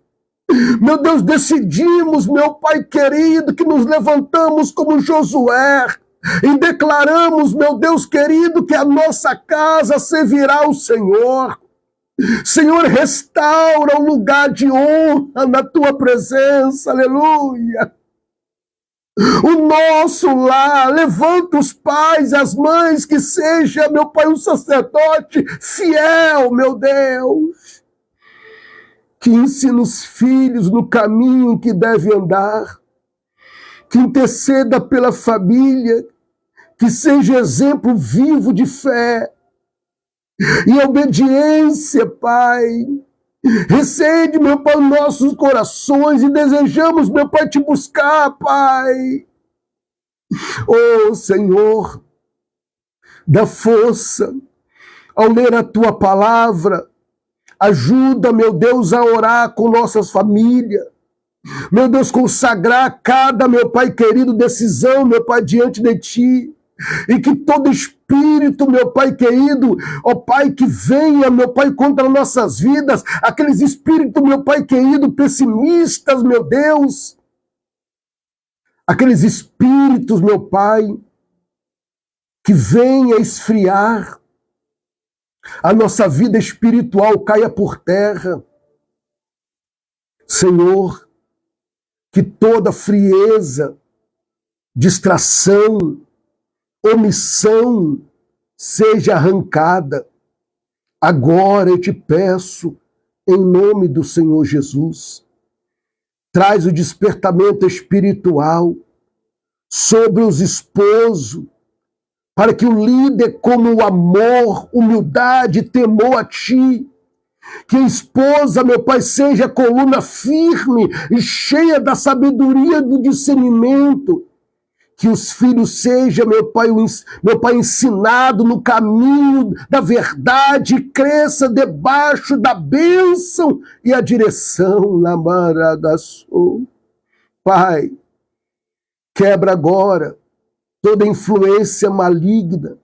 meu Deus, decidimos, meu Pai querido, que nos levantamos como Josué e declaramos, meu Deus querido, que a nossa casa servirá ao Senhor. Senhor, restaura o lugar de honra na Tua presença, aleluia. O nosso lar, levanta os pais, as mães, que seja, meu Pai, um sacerdote fiel, meu Deus, que ensina os filhos no caminho em que deve andar, que interceda pela família, que seja exemplo vivo de fé e obediência, Pai. Recende, meu Pai, nossos corações e desejamos, meu Pai, Te buscar, Pai. Oh, Senhor, dá força ao ler a Tua palavra. Ajuda, meu Deus, a orar com nossas famílias. Meu Deus, consagrar cada, meu Pai querido, decisão, meu Pai, diante de Ti. E que todo espírito, meu Pai querido, ó Pai, que venha, meu Pai, contra nossas vidas, aqueles espíritos, meu Pai querido, pessimistas, meu Deus, aqueles espíritos, meu Pai, que venha esfriar a nossa vida espiritual, caia por terra. Senhor, que toda frieza, distração, omissão seja arrancada. Agora eu Te peço, em nome do Senhor Jesus, traz o despertamento espiritual sobre os esposos, para que o líder, como o amor, humildade, temor a Ti, que a esposa, meu Pai, seja coluna firme e cheia da sabedoria do discernimento, que os filhos sejam, meu Pai, ensinado no caminho da verdade, cresça debaixo da bênção e a direção na Maragaçu. Pai, quebra agora toda influência maligna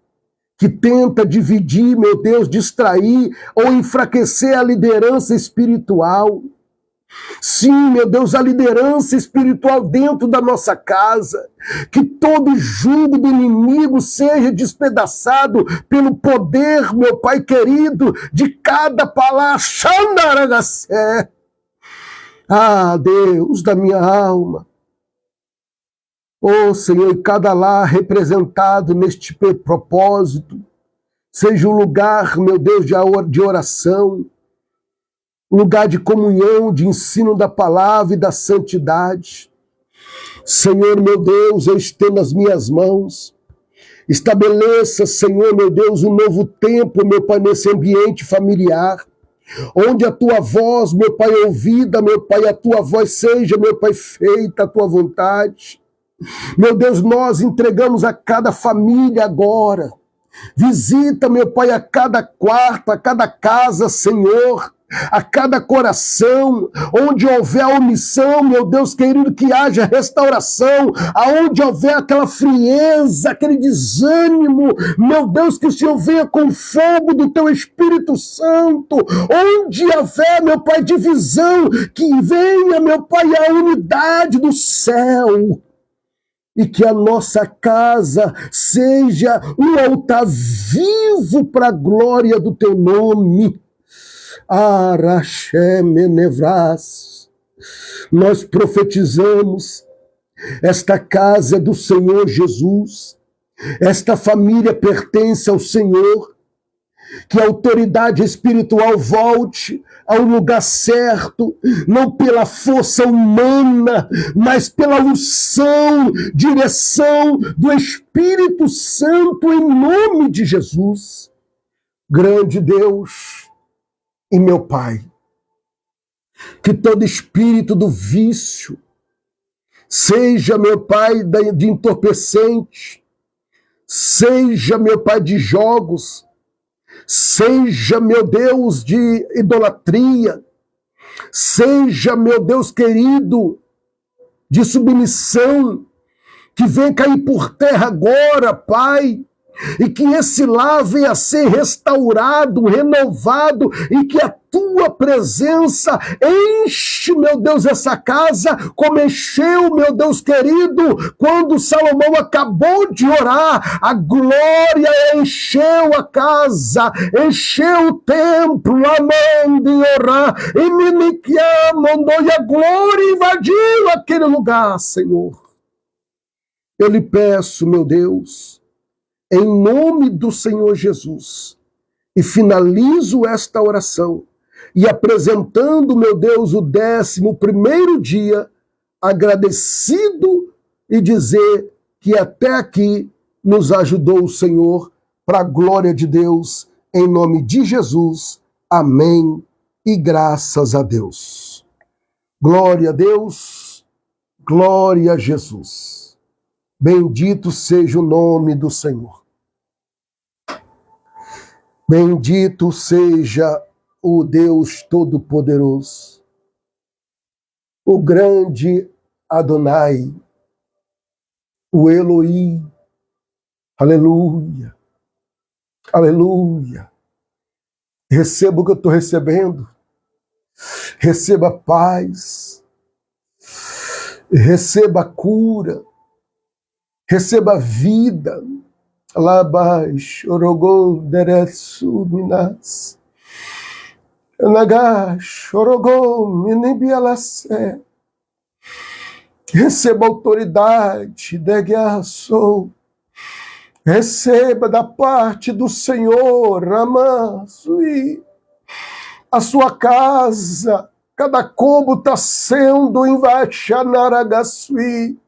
que tenta dividir, meu Deus, distrair ou enfraquecer a liderança espiritual. Sim, meu Deus, a liderança espiritual dentro da nossa casa. Que todo jugo do inimigo seja despedaçado pelo poder, meu Pai querido, de cada palavra. Xandaragacé. Ah, Deus da minha alma. Oh, Senhor, e cada lar representado neste propósito, seja um lugar, meu Deus, de oração, lugar de comunhão, de ensino da palavra e da santidade. Senhor, meu Deus, eu estendo as minhas mãos. Estabeleça, Senhor, meu Deus, um novo tempo, meu Pai, nesse ambiente familiar, onde a tua voz, meu Pai, é ouvida, meu Pai, a tua voz seja, meu Pai, feita a tua vontade. Meu Deus, nós entregamos a cada família agora. Visita, meu Pai, a cada quarto, a cada casa, Senhor, a cada coração, onde houver omissão, meu Deus querido, que haja restauração, aonde houver aquela frieza, aquele desânimo, meu Deus, que o Senhor venha com fogo do teu Espírito Santo, onde houver, meu Pai, divisão, que venha, meu Pai, a unidade do céu. E que a nossa casa seja um altar vivo para a glória do teu nome. Araxemenevras. Nós profetizamos esta casa do Senhor Jesus. Esta família pertence ao Senhor. Que a autoridade espiritual volte ao lugar certo, não pela força humana, mas pela unção, direção do Espírito Santo, em nome de Jesus. Grande Deus e meu Pai, que todo espírito do vício, seja, meu Pai, de entorpecente, seja, meu Pai, de jogos, seja, meu Deus, de idolatria, seja, meu Deus querido, de submissão, que venha cair por terra agora, Pai, e que esse lar venha a ser restaurado, renovado, e que a tua presença enche, meu Deus, essa casa, como encheu, meu Deus querido, quando Salomão acabou de orar, a glória encheu a casa, encheu o templo, amando e orar, e miniquiamando, e a glória invadiu aquele lugar, Senhor. Eu lhe peço, meu Deus, em nome do Senhor Jesus, e finalizo esta oração, e apresentando, meu Deus, o 11º dia, agradecido e dizer que até aqui nos ajudou o Senhor, para a glória de Deus, em nome de Jesus. Amém e graças a Deus. Glória a Deus, glória a Jesus. Bendito seja o nome do Senhor. Bendito seja o Deus Todo-Poderoso, o grande Adonai, o Elohim. Aleluia, aleluia. Receba o que eu estou recebendo. Receba paz. Receba cura. Receba vida. Labas, orogol, deresu, minas. Nagash, orogol, minibialacé. Receba autoridade, deguiaçou. Receba da parte do Senhor, Ramasui. A sua casa, cada cômodo está sendo invachanaragasui,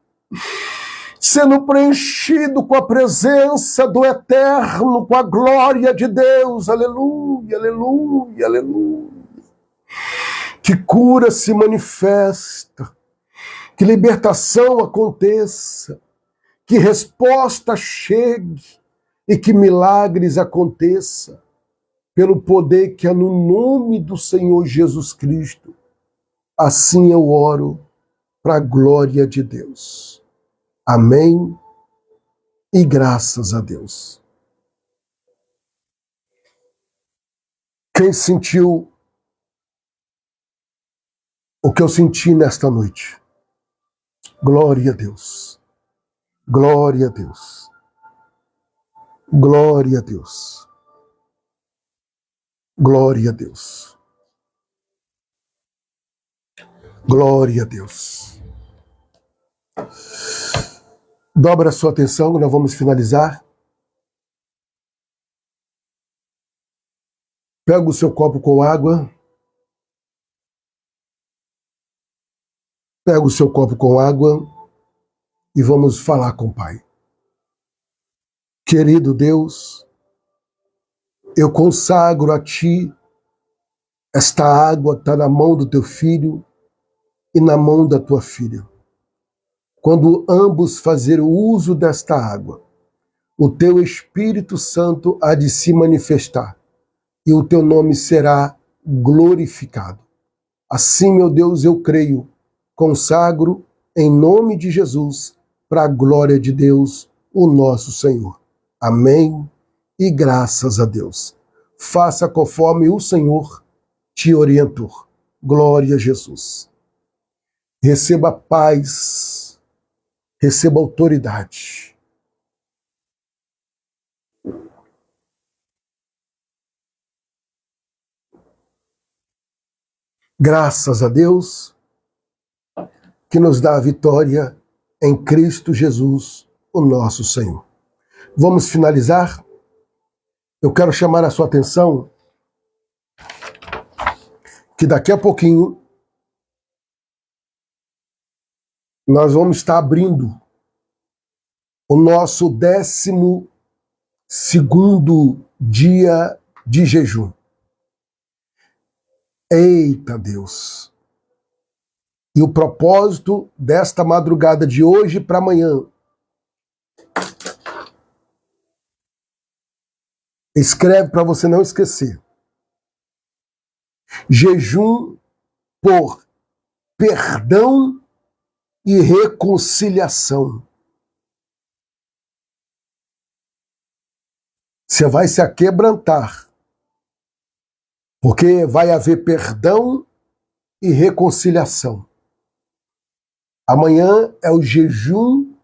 sendo preenchido com a presença do Eterno, com a glória de Deus. Aleluia, aleluia, aleluia. Que cura se manifesta, que libertação aconteça, que resposta chegue e que milagres aconteça, pelo poder que é no nome do Senhor Jesus Cristo. Assim eu oro para a glória de Deus. Amém e graças a Deus. Quem sentiu o que eu senti nesta noite? Glória a Deus. Glória a Deus. Glória a Deus. Glória a Deus. Glória a Deus. Dobra a sua atenção, nós vamos finalizar. Pega o seu copo com água. Pega o seu copo com água e vamos falar com o Pai. Querido Deus, eu consagro a Ti esta água que está na mão do Teu Filho e na mão da Tua Filha. Quando ambos fazerem uso desta água, o Teu Espírito Santo há de se manifestar e o Teu nome será glorificado. Assim, meu Deus, eu creio, consagro em nome de Jesus, para a glória de Deus, o nosso Senhor. Amém e graças a Deus. Faça conforme o Senhor te orientou. Glória a Jesus. Receba paz, receba autoridade. Graças a Deus que nos dá a vitória em Cristo Jesus, o nosso Senhor. Vamos finalizar? Eu quero chamar a sua atenção que daqui a pouquinho nós vamos estar abrindo o nosso 12º dia de jejum. Eita Deus! E o propósito desta madrugada de hoje para amanhã, escreve para você não esquecer. Jejum por perdão e reconciliação. Você vai se aquebrantar, porque vai haver perdão e reconciliação. Amanhã é o jejum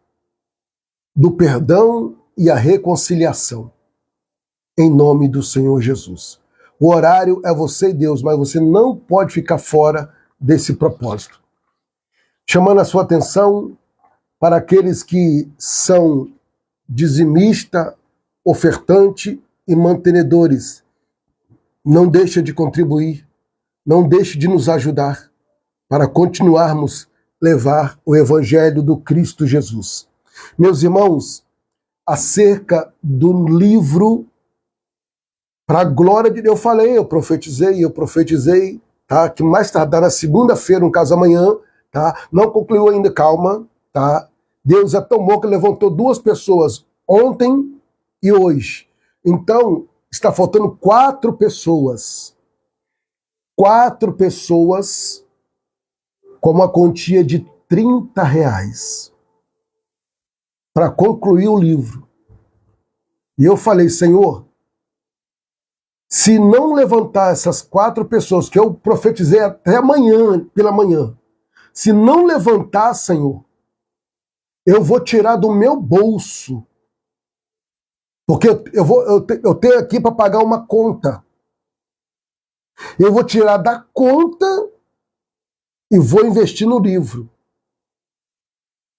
do perdão e a reconciliação, em nome do Senhor Jesus. O horário é você e Deus, mas você não pode ficar fora desse propósito. Chamando a sua atenção para aqueles que são dizimista, ofertante e mantenedores. Não deixe de contribuir, não deixe de nos ajudar para continuarmos levar o Evangelho do Cristo Jesus. Meus irmãos, acerca do livro, para a glória de Deus, eu profetizei, tá? Que mais tardar na segunda-feira, no caso amanhã, tá? Não concluiu ainda, calma, tá? Deus é tão bom que levantou 2 pessoas ontem e hoje. Então, está faltando 4 pessoas. 4 pessoas com uma quantia de R$30 para concluir o livro. E eu falei, Senhor, se não levantar essas 4 pessoas, que eu profetizei até amanhã, pela manhã, se não levantar, Senhor, eu vou tirar do meu bolso, porque eu tenho aqui para pagar uma conta. Eu vou tirar da conta e vou investir no livro.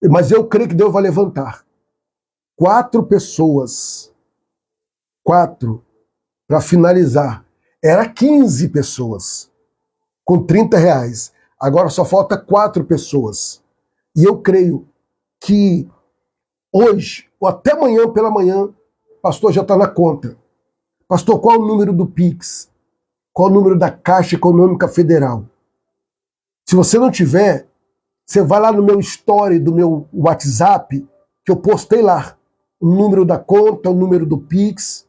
Mas eu creio que Deus vai levantar 4 pessoas. 4, para finalizar. Era 15 pessoas com R$30. Agora só falta 4 pessoas. E eu creio que hoje, ou até amanhã pela manhã, pastor, já está na conta. Pastor, qual é o número do Pix? Qual é o número da Caixa Econômica Federal? Se você não tiver, você vai lá no meu story do meu WhatsApp, que eu postei lá. O número da conta, o número do Pix.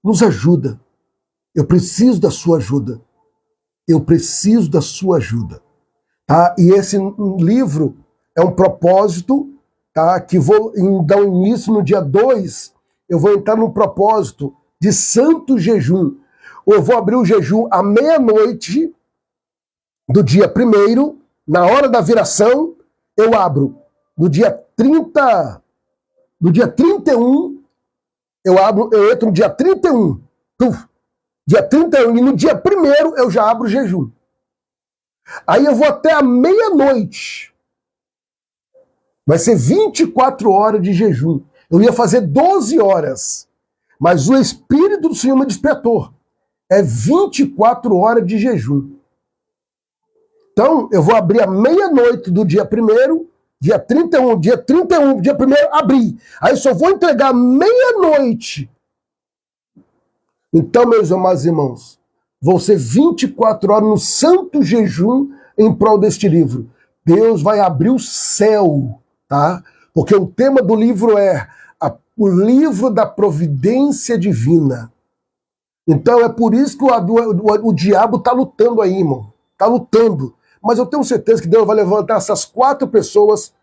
Nos ajuda. Eu preciso da sua ajuda. Eu preciso da sua ajuda. Tá? E esse livro é um propósito, tá? Que vou dar início no dia 2. Eu vou entrar num propósito de santo jejum. Eu vou abrir o jejum à meia-noite do dia 1º, na hora da viração, eu abro. No dia 30, no dia 31, eu entro no dia 31. Dia 31, e no dia 1º eu já abro o jejum. Aí eu vou até a meia-noite. Vai ser 24 horas de jejum. Eu ia fazer 12 horas. Mas o Espírito do Senhor me despertou. É 24 horas de jejum. Então, eu vou abrir a meia-noite do dia 1º, dia 31, dia 1º, abri. Aí só vou entregar meia-noite. Então, meus amados irmãos, vão ser 24 horas no santo jejum em prol deste livro. Deus vai abrir o céu, tá? Porque o tema do livro é o livro da providência divina. Então é por isso que o diabo está lutando aí, irmão. Está lutando. Mas eu tenho certeza que Deus vai levantar essas 4 pessoas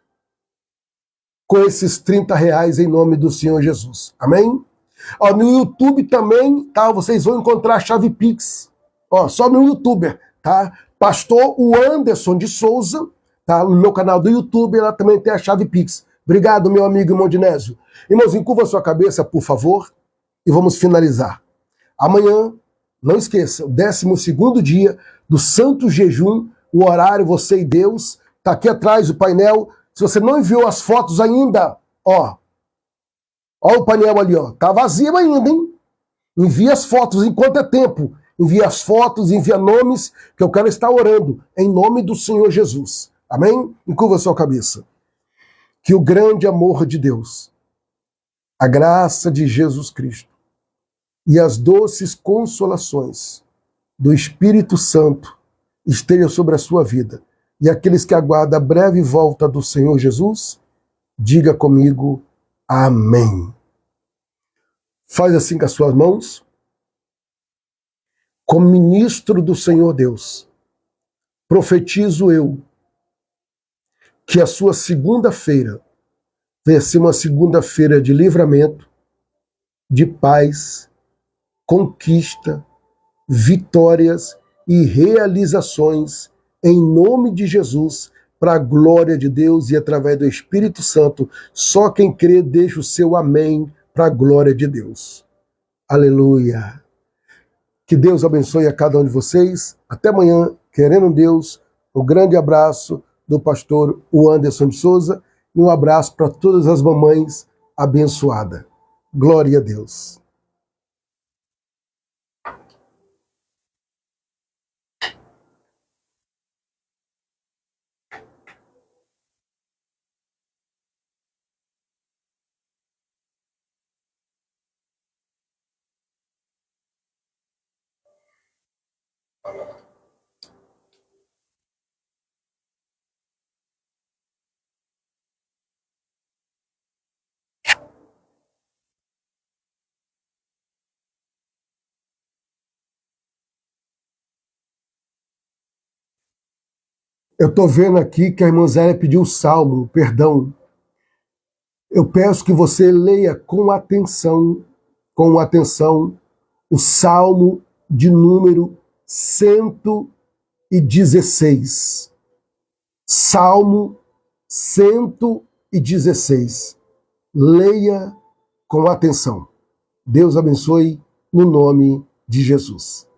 com esses R$30 em nome do Senhor Jesus. Amém? Ó, no YouTube também, tá? Vocês vão encontrar a chave Pix. Ó, só no YouTube, tá? Pastor Anderson de Souza, tá? No meu canal do YouTube, ela também tem a chave Pix. Obrigado, meu amigo irmão Dinésio. Irmãozinho, curva sua cabeça, por favor, e vamos finalizar. Amanhã, não esqueça, o 12º dia do Santo Jejum, o horário, você e Deus, tá aqui atrás o painel. Se você não enviou as fotos ainda, ó o painel ali, ó, tá vazio ainda, hein? Envia as fotos enquanto é tempo. Envia as fotos, envia nomes, que eu quero estar orando em nome do Senhor Jesus. Amém? Encurva sua cabeça. Que o grande amor de Deus, a graça de Jesus Cristo e as doces consolações do Espírito Santo estejam sobre a sua vida. E aqueles que aguardam a breve volta do Senhor Jesus, diga comigo, amém. Faz assim com as suas mãos. Como ministro do Senhor Deus, profetizo eu que a sua segunda-feira venha ser uma segunda-feira de livramento, de paz, conquista, vitórias e realizações em nome de Jesus, para a glória de Deus e através do Espírito Santo. Só quem crê deixa o seu amém para a glória de Deus. Aleluia. Que Deus abençoe a cada um de vocês. Até amanhã, querendo Deus. Um grande abraço do pastor Anderson de Souza e um abraço para todas as mamães abençoadas. Glória a Deus. Eu estou vendo aqui que a irmã Zélia pediu o salmo, perdão. Eu peço que você leia com atenção, o salmo de número 116. Salmo 116. Leia com atenção. Deus abençoe no nome de Jesus.